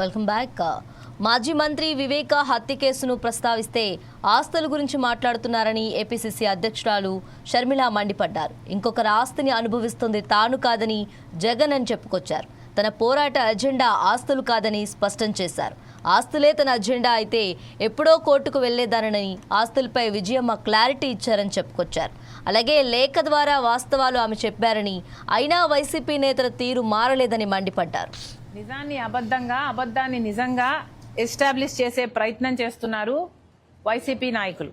Welcome back. మాజీ మంత్రి వివేక హత్య కేసును ప్రస్తావిస్తే ఆస్తుల గురించి మాట్లాడుతున్నారని ఏపీసీసీ అధ్యక్షురాలు షర్మిల మండిపడ్డారు. ఇంకొకరి ఆస్తిని అనుభవిస్తుంది తాను కాదని జగన్ అని చెప్పుకొచ్చారు. తన పోరాట అజెండా ఆస్తులు కాదని స్పష్టం చేశారు. ఆస్తులే తన అజెండా అయితే ఎప్పుడో కోర్టుకు వెళ్లేదానని ఆస్తులపై విజయమ్మ క్లారిటీ ఇచ్చారని చెప్పుకొచ్చారు. అలాగే లేఖ ద్వారా వాస్తవాలు ఆమె చెప్పారని, అయినా వైసీపీ నేతల తీరు మారలేదని మండిపడ్డారు. నిజాన్ని అబద్ధంగా, అబద్ధాన్ని నిజంగా ఎస్టాబ్లిష్ చేసే ప్రయత్నం చేస్తున్నారు వైసీపీ నాయకులు.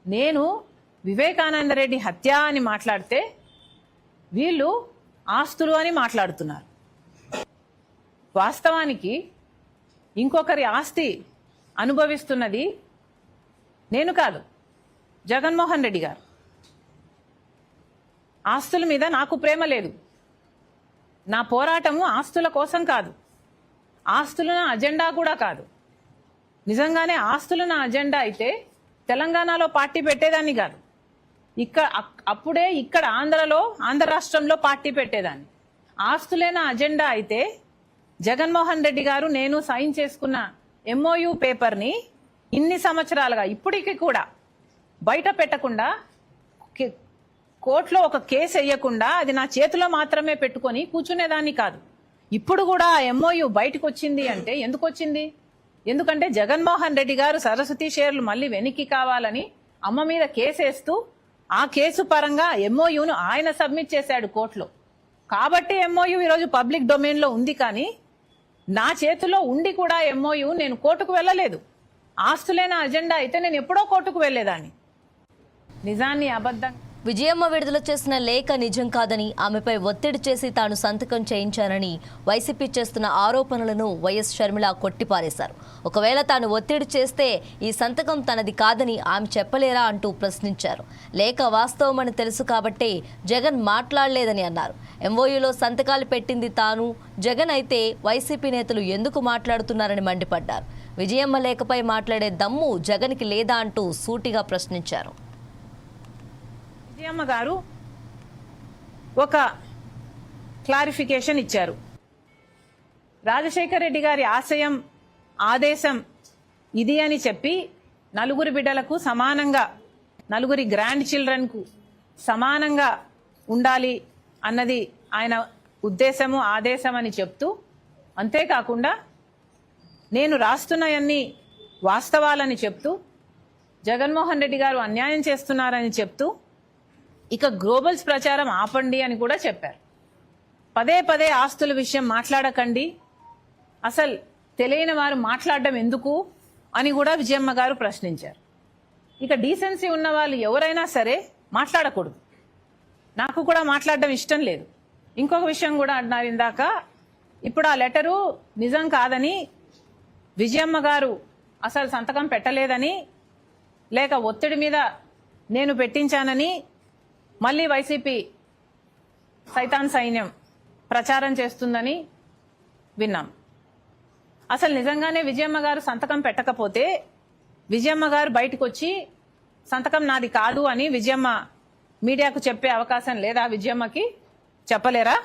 నేను వివేకానందరెడ్డి హత్య అని మాట్లాడితే వీళ్ళు ఆస్తులు అని మాట్లాడుతున్నారు. వాస్తవానికి ఇంకొకరి ఆస్తి అనుభవిస్తున్నది నేను కాదు, జగన్మోహన్ రెడ్డి గారు. ఆస్తుల మీద నాకు ప్రేమ లేదు. నా పోరాటము ఆస్తుల కోసం కాదు, ఆస్తులు నా అజెండా కూడా కాదు. నిజంగానే ఆస్తులు నా అజెండా అయితే తెలంగాణలో పార్టీ పెట్టేదాన్ని కాదు. అప్పుడే ఇక్కడ ఆంధ్ర రాష్ట్రంలో పార్టీ పెట్టేదాన్ని. ఆస్తులే నా అజెండా అయితే జగన్మోహన్ రెడ్డి గారు నేను సైన్ చేసుకున్న MOU పేపర్ని ఇన్ని సంవత్సరాలుగా ఇప్పటికీ కూడా బయట పెట్టకుండా, కోర్టులో ఒక కేసు వేయకుండా అది నా చేతిలో మాత్రమే పెట్టుకొని కూర్చునేదాన్ని కాదు. ఇప్పుడు కూడా MOU బయటకు వచ్చింది అంటే ఎందుకు వచ్చింది? ఎందుకంటే జగన్మోహన్ రెడ్డి గారు సరస్వతి షేర్లు మళ్ళీ వెనక్కి కావాలని అమ్మ మీద కేసేస్తూ ఆ కేసు పరంగా MOUను ఆయన సబ్మిట్ చేశాడు కోర్టులో. కాబట్టి MOU ఈరోజు పబ్లిక్ డొమైన్లో ఉంది. కానీ నా చేతిలో ఉండి కూడా MOU నేను కోర్టుకు వెళ్ళలేదు. ఆస్తులైన అజెండా అయితే నేను ఎప్పుడో కోర్టుకు వెళ్లేదాన్ని. నిజాన్ని అబద్ధం విజయమ్మ విడుదల చేసిన లేఖ నిజం కాదని, ఆమెపై ఒత్తిడి చేసి తాను సంతకం చేయించానని వైసీపీ చేస్తున్న ఆరోపణలను వైఎస్ షర్మిల కొట్టిపారేశారు. ఒకవేళ తాను ఒత్తిడి చేస్తే ఈ సంతకం తనది కాదని ఆమె చెప్పలేరా అంటూ ప్రశ్నించారు. లేఖ వాస్తవమని తెలుసు కాబట్టే జగన్ మాట్లాడలేదని అన్నారు. MOUలో సంతకాలు పెట్టింది తాను, జగన్ అయితే వైసీపీ నేతలు ఎందుకు మాట్లాడుతున్నారని మండిపడ్డారు. విజయమ్మ లేఖపై మాట్లాడే దమ్ము జగన్కి లేదా అంటూ సూటిగా ప్రశ్నించారు. విజయమ్మ గారు ఒక క్లారిఫికేషన్ ఇచ్చారు. రాజశేఖర రెడ్డి గారి ఆశయం, ఆదేశం ఇది అని చెప్పి నలుగురు బిడ్డలకు సమానంగా, నలుగురి గ్రాండ్ చిల్డ్రన్కు సమానంగా ఉండాలి అన్నది ఆయన ఉద్దేశము, ఆదేశం అని చెప్తూ, అంతేకాకుండా నేను రాస్తున్నవన్నీ వాస్తవాలని చెప్తూ, జగన్మోహన్ రెడ్డి గారు అన్యాయం చేస్తున్నారని చెప్తూ, ఇక గ్లోబల్స్ ప్రచారం ఆపండి అని కూడా చెప్పారు. పదే పదే ఆస్తుల విషయం మాట్లాడకండి, అసలు తెలియని వారు మాట్లాడడం ఎందుకు అని కూడా విజయమ్మ గారు ప్రశ్నించారు. ఇక డీసెన్సీ ఉన్న వాళ్ళు ఎవరైనా సరే మాట్లాడకూడదు. నాకు కూడా మాట్లాడడం ఇష్టం లేదు. ఇంకొక విషయం కూడా అన్నారు ఇందాక, ఇప్పుడు ఆ లెటరు నిజం కాదని, విజయమ్మ గారు అసలు సంతకం పెట్టలేదని, లేక ఒత్తిడి మీద నేను పెట్టించానని మళ్ళీ వైసీపీ సైతాన్ సైన్యం ప్రచారం చేస్తుందని విన్నాం. అసలు నిజంగానే విజయమ్మ గారు సంతకం పెట్టకపోతే విజయమ్మ గారు బయటకు వచ్చి సంతకం నాది కాదు అని విజయమ్మ మీడియాకు చెప్పే అవకాశం లేదా? విజయమ్మకి చెప్పలేరా?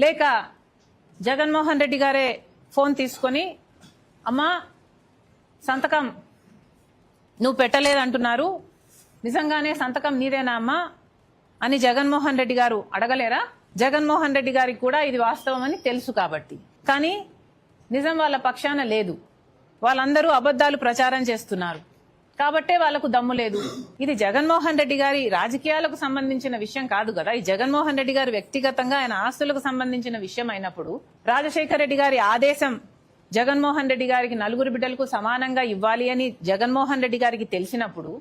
లేక జగన్మోహన్ రెడ్డి గారే ఫోన్ తీసుకొని, అమ్మా సంతకం నువ్వు పెట్టలేదంటున్నారు, నిజంగానే సంతకం నీదేనా అమ్మా అని జగన్మోహన్ రెడ్డి గారు అడగలేరా? జగన్మోహన్ రెడ్డి గారికి కూడా ఇది వాస్తవం అని తెలుసు కాబట్టి. కానీ నిజం వాళ్ళ పక్షాన లేదు. వాళ్ళందరూ అబద్ధాలు ప్రచారం చేస్తున్నారు కాబట్టే వాళ్ళకు దమ్ము లేదు. ఇది జగన్మోహన్ రెడ్డి గారి రాజకీయాలకు సంబంధించిన విషయం కాదు కదా. ఈ జగన్మోహన్ రెడ్డి గారు వ్యక్తిగతంగా ఆయన ఆస్తులకు సంబంధించిన విషయం అయినప్పుడు, రాజశేఖర రెడ్డి గారి ఆదేశం జగన్మోహన్ రెడ్డి గారికి నలుగురు బిడ్డలకు సమానంగా ఇవ్వాలి అని జగన్మోహన్ రెడ్డి గారికి తెలిసినప్పుడు,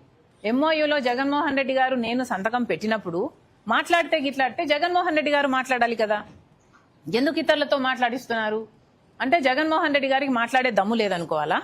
MOUలో జగన్మోహన్ రెడ్డి గారు నేను సంతకం పెట్టినప్పుడు మాట్లాడితే గిట్లాడితే జగన్మోహన్ రెడ్డి గారు మాట్లాడాలి కదా. ఎందుకు ఇతరులతో మాట్లాడిస్తున్నారు అంటే జగన్మోహన్ రెడ్డి గారికి మాట్లాడే దమ్ము లేదనుకోవాలా?